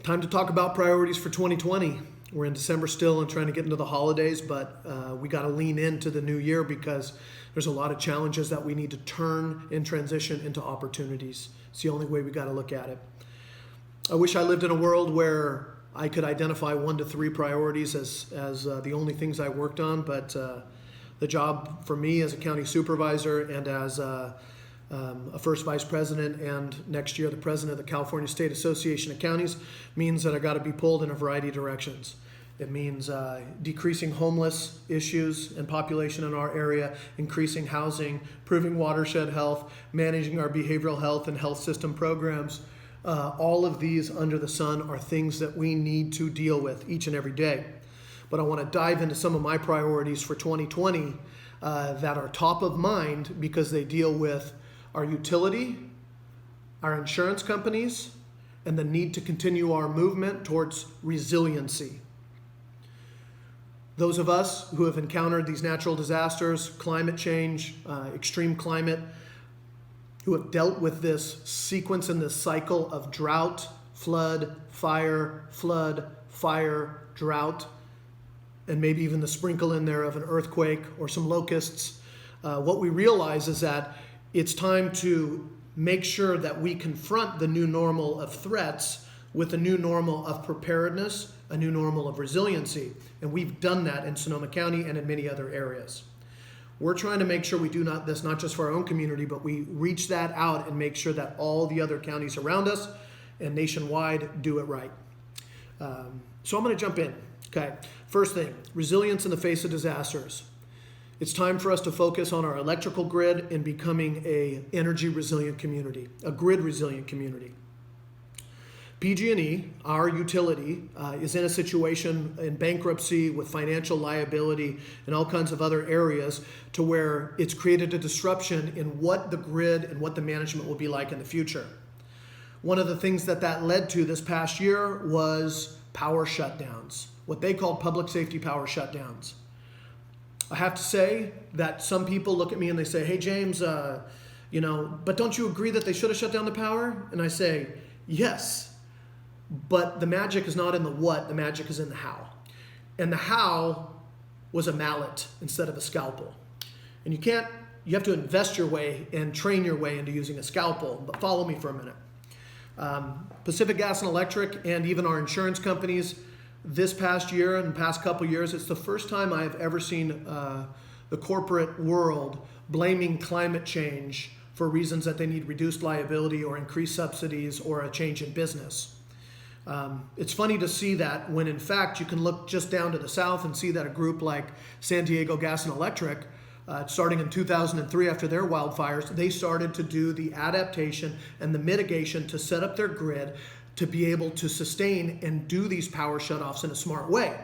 Time to talk about priorities for 2020. We're in December still and trying to get into the holidays, but we got to lean into the new year because there's a lot of challenges that we need to turn and transition into opportunities. It's the only way we got to look at it. I wish I lived in a world where I could identify 1 to 3 priorities as the only things I worked on, but the job for me as a county supervisor and as a first vice president and next year the president of the California State Association of Counties means that I got to be pulled in a variety of directions. It means decreasing homeless issues and population in our area, increasing housing, improving watershed health, managing our behavioral health and health system programs. All of these under the sun are things that we need to deal with each and every day. But I want to dive into some of my priorities for 2020 that are top of mind because they deal with our utility, our insurance companies, and the need to continue our movement towards resiliency. Those of us who have encountered these natural disasters, climate change, extreme climate, who have dealt with this sequence and this cycle of drought, flood, fire, drought, and maybe even the sprinkle in there of an earthquake or some locusts, what we realize is that it's time to make sure that we confront the new normal of threats with a new normal of preparedness, a new normal of resiliency. And we've done that in Sonoma County and in many other areas. We're trying to make sure we do this not just for our own community, but we reach that out and make sure that all the other counties around us and nationwide do it right. So I'm going to jump in. Okay. First thing, resilience in the face of disasters. It's time for us to focus on our electrical grid and becoming a energy resilient community, a grid resilient community. PG&E, our utility, is in a situation in bankruptcy with financial liability and all kinds of other areas to where it's created a disruption in what the grid and what the management will be like in the future. One of the things that led to this past year was power shutdowns, what they called public safety power shutdowns. I have to say that some people look at me and they say, hey, James, but don't you agree that they should have shut down the power? And I say, yes. But the magic is not in the what, the magic is in the how. And the how was a mallet instead of a scalpel. And you have to invest your way and train your way into using a scalpel, but follow me for a minute. Pacific Gas and Electric and even our insurance companies this past year and past couple years, it's the first time I have ever seen the corporate world blaming climate change for reasons that they need reduced liability or increased subsidies or a change in business. It's funny to see that when in fact you can look just down to the south and see that a group like San Diego Gas and Electric, starting in 2003 after their wildfires, they started to do the adaptation and the mitigation to set up their grid to be able to sustain and do these power shutoffs in a smart way.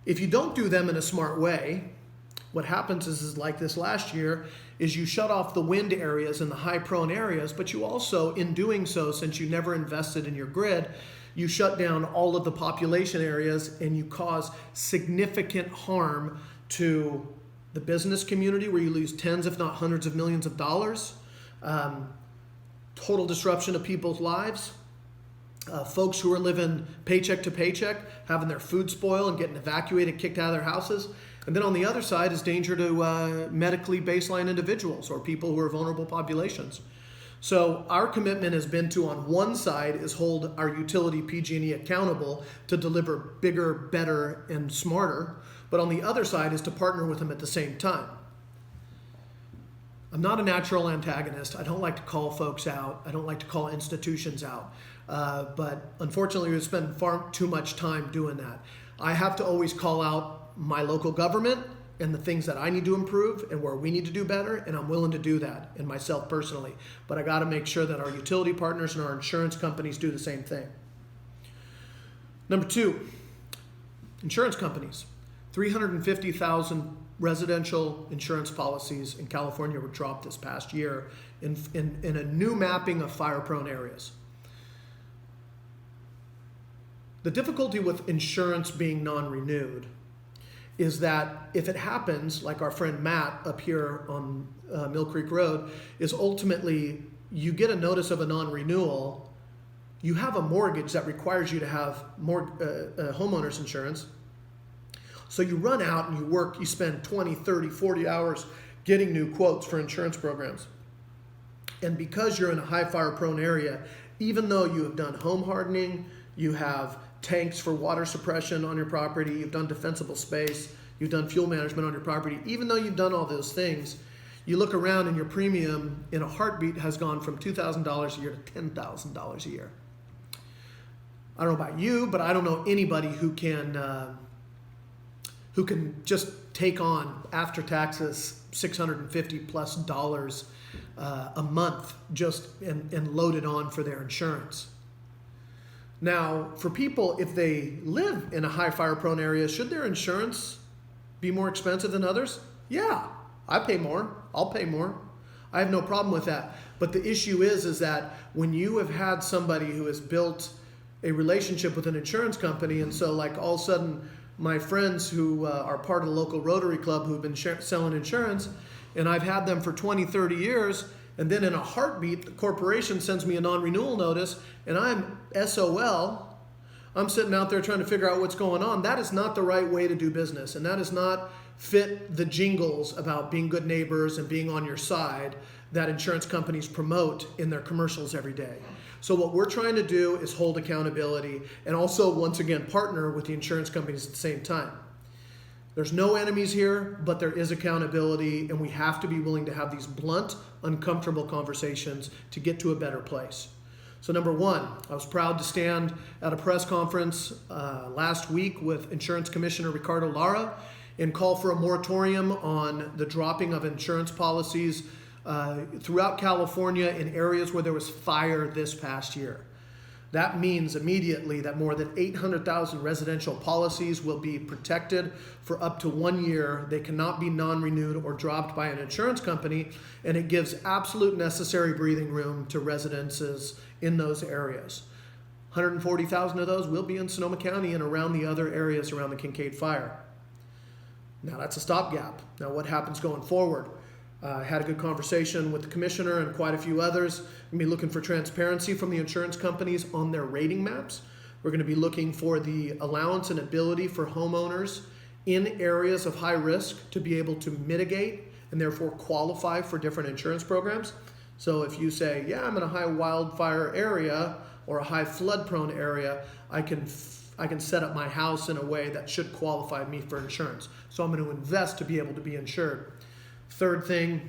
If you don't do them in a smart way, what happens is like this last year, is you shut off the wind areas and the high prone areas, but you also, in doing so, since you never invested in your grid, you shut down all of the population areas and you cause significant harm to the business community where you lose tens, if not hundreds of millions of dollars, total disruption of people's lives, folks who are living paycheck to paycheck, having their food spoil and getting evacuated, kicked out of their houses. And then on the other side is danger to medically baseline individuals or people who are vulnerable populations. So our commitment has been to, on one side, is hold our utility PG&E accountable to deliver bigger, better, and smarter. But on the other side is to partner with them at the same time. I'm not a natural antagonist. I don't like to call folks out. I don't like to call institutions out. But unfortunately, we spend far too much time doing that. I have to always call out my local government and the things that I need to improve and where we need to do better, and I'm willing to do that, and myself personally. But I got to make sure that our utility partners and our insurance companies do the same thing. Number 2, insurance companies. 350,000 residential insurance policies in California were dropped this past year in a new mapping of fire-prone areas. The difficulty with insurance being non-renewed is that if it happens, like our friend Matt up here on Mill Creek Road, is ultimately you get a notice of a non-renewal you have a mortgage that requires you to have homeowners insurance. So you run out and you spend 20, 30, 40 hours getting new quotes for insurance programs. And because you're in a high fire prone area, even though you have done home hardening, you have tanks for water suppression on your property, you've done defensible space, you've done fuel management on your property, even though you've done all those things, you look around and your premium in a heartbeat has gone from $2,000 a year to $10,000 a year. I don't know about you, but I don't know anybody who can just take on after taxes $650+ a month and load it on for their insurance. Now, for people, if they live in a high fire prone area, should their insurance be more expensive than others? Yeah, I pay more. I'll pay more. I have no problem with that. But the issue is that when you have had somebody who has built a relationship with an insurance company, and so like all of a sudden my friends who are part of the local Rotary Club who've been selling insurance, and I've had them for 20, 30 years, and then in a heartbeat, the corporation sends me a non-renewal notice, and I'm SOL. I'm sitting out there trying to figure out what's going on. That is not the right way to do business, and that is not fit the jingles about being good neighbors and being on your side that insurance companies promote in their commercials every day. So what we're trying to do is hold accountability and also, once again, partner with the insurance companies at the same time. There's no enemies here, but there is accountability, and we have to be willing to have these blunt, uncomfortable conversations to get to a better place. So number one, I was proud to stand at a press conference last week with Insurance Commissioner Ricardo Lara and call for a moratorium on the dropping of insurance policies throughout California in areas where there was fire this past year. That means immediately that more than 800,000 residential policies will be protected for up to 1 year. They cannot be non-renewed or dropped by an insurance company, and it gives absolute necessary breathing room to residences in those areas. 140,000 of those will be in Sonoma County and around the other areas around the Kincade Fire. Now that's a stopgap. Now what happens going forward? Had a good conversation with the commissioner and quite a few others. We're going to be looking for transparency from the insurance companies on their rating maps. We're going to be looking for the allowance and ability for homeowners in areas of high risk to be able to mitigate and therefore qualify for different insurance programs. So if you say, yeah, I'm in a high wildfire area or a high flood prone area, I can set up my house in a way that should qualify me for insurance. So I'm going to invest to be able to be insured. Third thing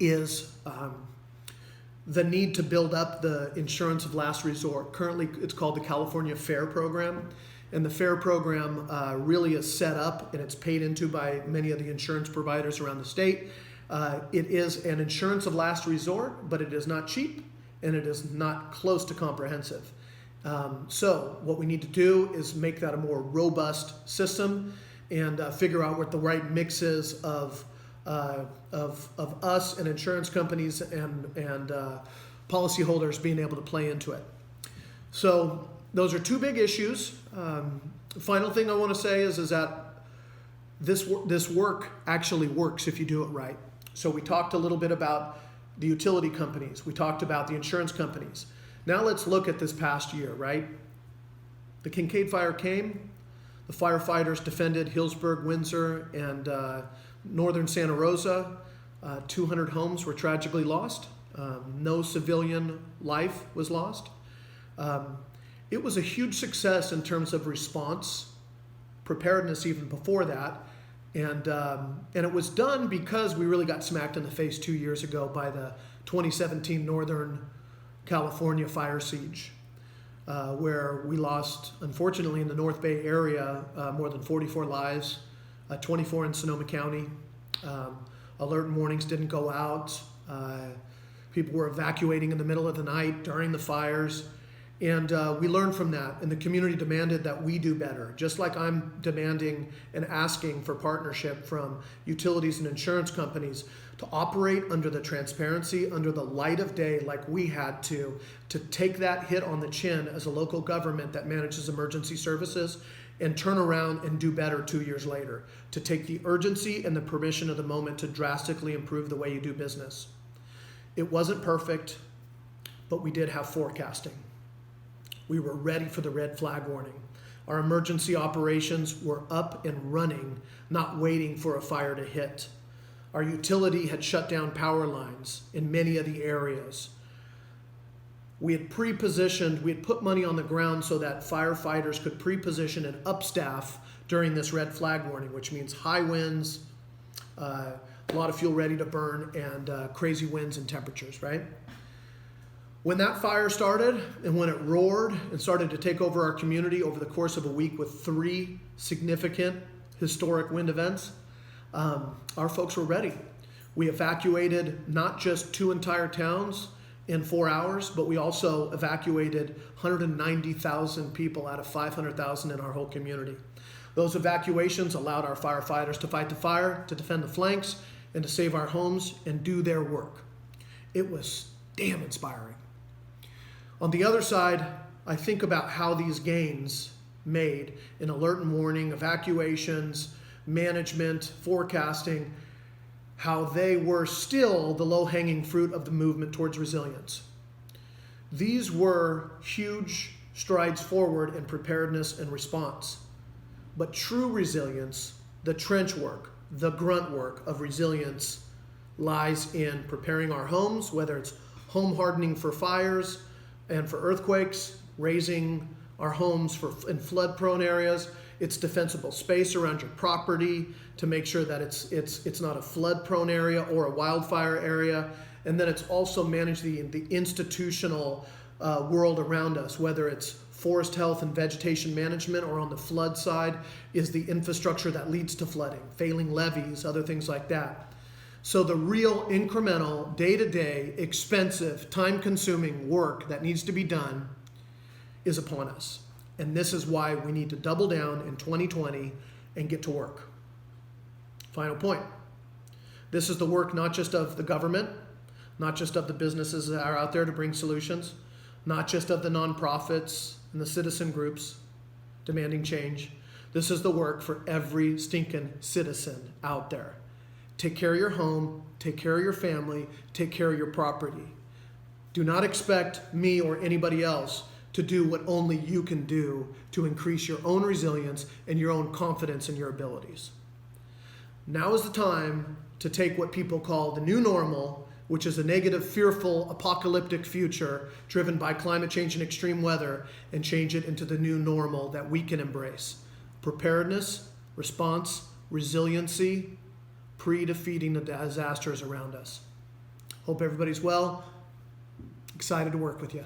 is the need to build up the insurance of last resort. Currently, it's called the California FAIR program. And the FAIR program really is set up and it's paid into by many of the insurance providers around the state. It is an insurance of last resort, but it is not cheap and it is not close to comprehensive. So what we need to do is make that a more robust system and figure out what the right mix is of us and insurance companies and policyholders being able to play into it. So those are two big issues. Final thing I want to say is that this work actually works if you do it right. So we talked a little bit about the utility companies. We talked about the insurance companies. Now let's look at this past year, right? The Kincade Fire came. The firefighters defended Hillsburg, Windsor, and northern Santa Rosa. 200 homes were tragically lost. No civilian life was lost. It was a huge success in terms of response, preparedness even before that. And it was done because we really got smacked in the face 2 years ago by the 2017 Northern California fire siege, where we lost, unfortunately, in the North Bay area, more than 44 lives, 24 in Sonoma County. Alert and warnings didn't go out. People were evacuating in the middle of the night during the fires. And we learned from that, and the community demanded that we do better. Just like I'm demanding and asking for partnership from utilities and insurance companies to operate under the transparency, under the light of day like we had to take that hit on the chin as a local government that manages emergency services and turn around and do better 2 years later, to take the urgency and the permission of the moment to drastically improve the way you do business. It wasn't perfect, but we did have forecasting. We were ready for the red flag warning. Our emergency operations were up and running, not waiting for a fire to hit. Our utility had shut down power lines in many of the areas. We had pre-positioned, we had put money on the ground so that firefighters could pre-position and upstaff during this red flag warning, which means high winds, a lot of fuel ready to burn, and crazy winds and temperatures, right? When that fire started and when it roared and started to take over our community over the course of a week with 3 significant historic wind events, our folks were ready. We evacuated not just 2 entire towns in 4 hours, but we also evacuated 190,000 people out of 500,000 in our whole community. Those evacuations allowed our firefighters to fight the fire, to defend the flanks, and to save our homes and do their work. It was damn inspiring. On the other side, I think about how these gains made in alert and warning, evacuations, management, forecasting, how they were still the low-hanging fruit of the movement towards resilience. These were huge strides forward in preparedness and response. But true resilience, the trench work, the grunt work of resilience, lies in preparing our homes, whether it's home hardening for fires and for earthquakes, raising our homes in flood-prone areas. It's defensible space around your property to make sure that it's not a flood-prone area or a wildfire area. And then it's also manage the institutional world around us, whether it's forest health and vegetation management, or on the flood side is the infrastructure that leads to flooding, failing levees, other things like that. So the real incremental, day-to-day, expensive, time-consuming work that needs to be done is upon us. And this is why we need to double down in 2020 and get to work. Final point. This is the work not just of the government, not just of the businesses that are out there to bring solutions, not just of the nonprofits and the citizen groups demanding change. This is the work for every stinking citizen out there. Take care of your home, take care of your family, take care of your property. Do not expect me or anybody else to do what only you can do to increase your own resilience and your own confidence in your abilities. Now is the time to take what people call the new normal, which is a negative, fearful, apocalyptic future driven by climate change and extreme weather, and change it into the new normal that we can embrace. Preparedness, response, resiliency, pre-defeating the disasters around us. Hope everybody's well. Excited to work with you.